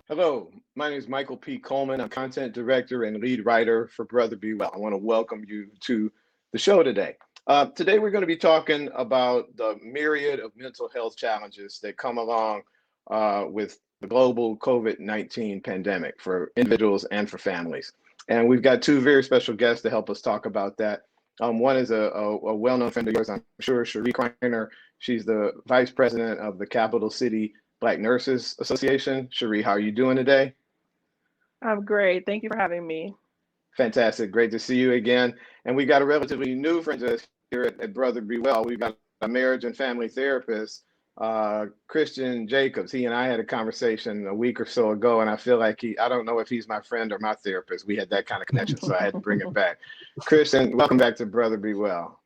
Hello, my name is Michael P. Coleman. I'm content director and lead writer for Brother Be Well. I want to welcome you to the show today. Today, we're going to be talking about the myriad of mental health challenges that come along with the global COVID-19 pandemic for individuals and for families. And we've got two very special guests to help us talk about that. One is a well-known friend of yours, I'm sure, Sheree Criner. She's the vice president of the Capital City Black Nurses Association. Sheree, how are you doing today? I'm great. Thank you for having me. Fantastic. Great to see you again. And we got a relatively new friend to us here at Brother Be Well. We've got a marriage and family therapist, Christian Jacobs. He and I had a conversation a week or so ago, and I feel like I don't know if he's my friend or my therapist. We had that kind of connection, so I had to bring it back. Christian, welcome back to Brother Be Well.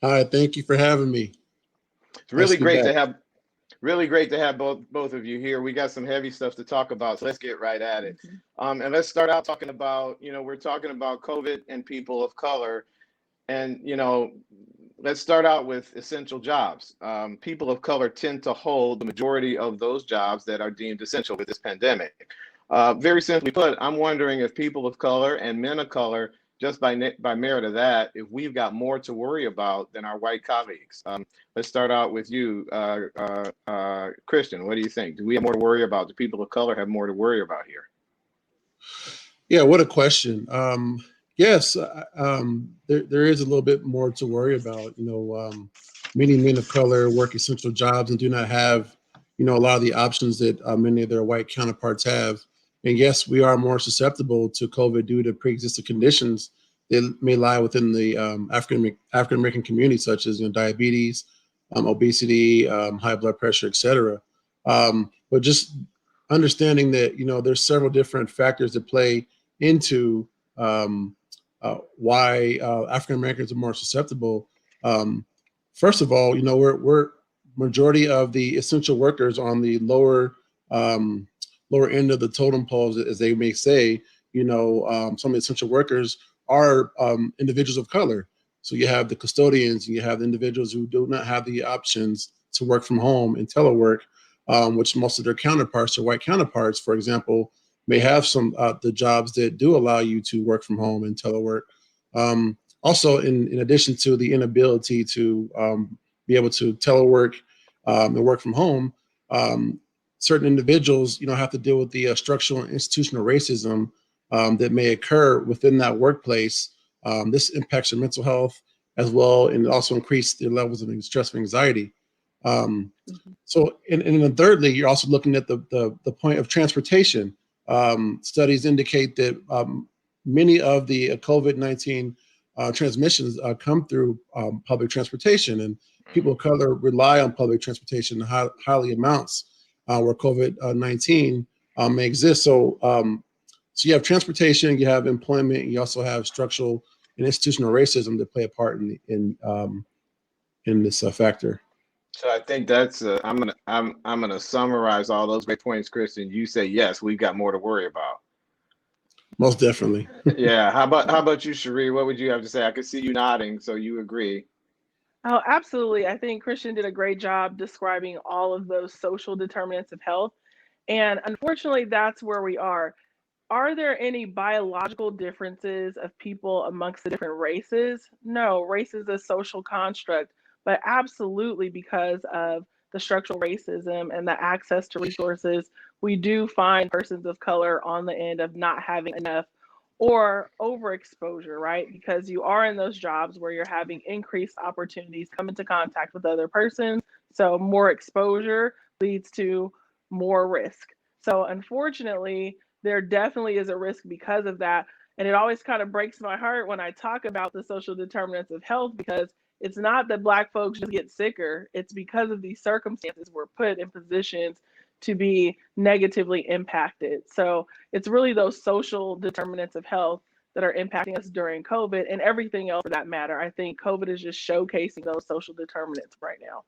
Hi, thank you for having me. It's really great to have both of you here. We got some heavy stuff to talk about, so let's get right at it. And let's start out talking about, we're talking about COVID and people of color. And, let's start out with essential jobs. People of color tend to hold the majority of those jobs that are deemed essential with this pandemic. Very simply put, I'm wondering if people of color and men of color, just by merit of that, if we've got more to worry about than our white colleagues. Let's start out with you, Christian. What do you think? Do we have more to worry about? Do people of color have more to worry about here? Yeah, what a question. Yes, there is a little bit more to worry about. Many men of color work essential jobs and do not have, a lot of the options that many of their white counterparts have. And yes, we are more susceptible to COVID due to pre-existing conditions that may lie within the African-American community, such as diabetes, obesity, high blood pressure, et cetera. But just understanding that, there's several different factors that play into why African-Americans are more susceptible. First of all, we're majority of the essential workers on the lower end of the totem poles, as they may say. Some of the essential workers are individuals of color. So you have the custodians, and you have the individuals who do not have the options to work from home and telework, which most of their counterparts or white counterparts, for example, may have some the jobs that do allow you to work from home and telework. Also, in addition to the inability to be able to telework and work from home, certain individuals, have to deal with the structural and institutional racism that may occur within that workplace. This impacts your mental health as well, and also increase the levels of stress and anxiety. So, and then thirdly, you're also looking at the point of transportation. Studies indicate that many of the COVID-19 transmissions come through public transportation, and people of color rely on public transportation in highly amounts where COVID-19 may exist. So you have transportation, you have employment, and you also have structural and institutional racism that play a part in this factor. So I think that's I'm gonna summarize all those great points, Kristen. You say yes, we've got more to worry about. Most definitely. Yeah. How about you, Sheree? What would you have to say? I could see you nodding, so you agree. Oh, absolutely. I think Christian did a great job describing all of those social determinants of health. And unfortunately, that's where we are. Are there any biological differences of people amongst the different races? No, race is a social construct, but absolutely because of the structural racism and the access to resources, we do find persons of color on the end of not having enough or overexposure, right? Because you are in those jobs where you're having increased opportunities, come into contact with other persons. So more exposure leads to more risk. So unfortunately, there definitely is a risk because of that. And it always kind of breaks my heart when I talk about the social determinants of health, because it's not that Black folks just get sicker. It's because of these circumstances we're put in positions to be negatively impacted. So it's really those social determinants of health that are impacting us during COVID, and everything else for that matter. I think COVID is just showcasing those social determinants right now.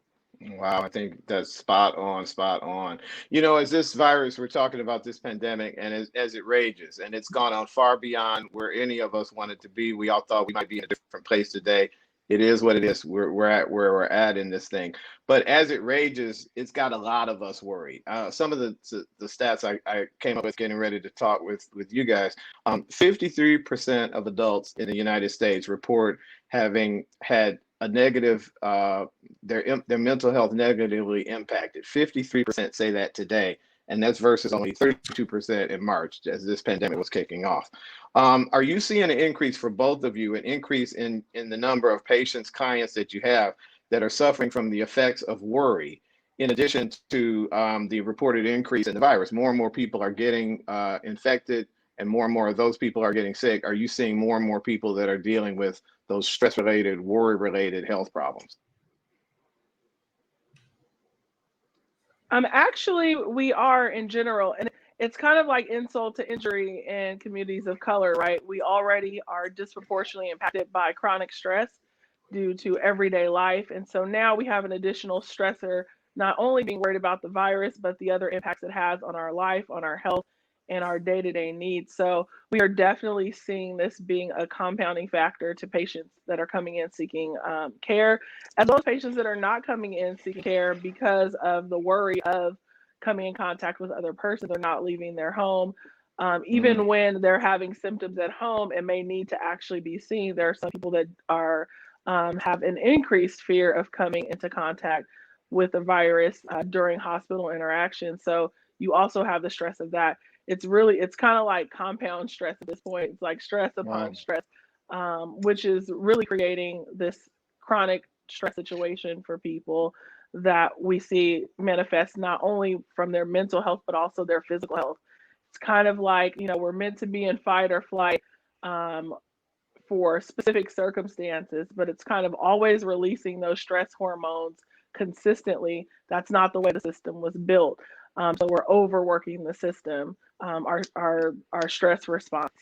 Wow, I think that's spot on, spot on. You know, as this virus, we're talking about this pandemic, and as it rages, and it's gone on far beyond where any of us wanted to be. We all thought we might be in a different place today. It is what it is. We're at where we're at in this thing. But as it rages, it's got a lot of us worried. Some of the stats I came up with getting ready to talk with you guys. 53% of adults in the United States report having had a negative their mental health negatively impacted. 53% say that today, and that's versus only 32% in March as this pandemic was kicking off. Are you seeing an increase for both of you, an increase in the number of patients, clients that you have that are suffering from the effects of worry, in addition to the reported increase in the virus? More and more people are getting infected, and more of those people are getting sick. Are you seeing more and more people that are dealing with those stress-related, worry-related health problems? Actually, we are in general, and it's kind of like insult to injury in communities of color, right? We already are disproportionately impacted by chronic stress due to everyday life. And so now we have an additional stressor, not only being worried about the virus, but the other impacts it has on our life, on our health, and our day-to-day needs. So we are definitely seeing this being a compounding factor to patients that are coming in seeking care, as well as patients that are not coming in seeking care because of the worry of coming in contact with other persons or not leaving their home. Even when they're having symptoms at home and may need to actually be seen, there are some people that are have an increased fear of coming into contact with the virus during hospital interaction. So you also have the stress of that. It's kind of like compound stress at this point. It's like stress upon stress, which is really creating this chronic stress situation for people that we see manifest not only from their mental health, but also their physical health. It's kind of like, we're meant to be in fight or flight for specific circumstances, but it's kind of always releasing those stress hormones consistently. That's not the way the system was built. So we're overworking the system, our stress response.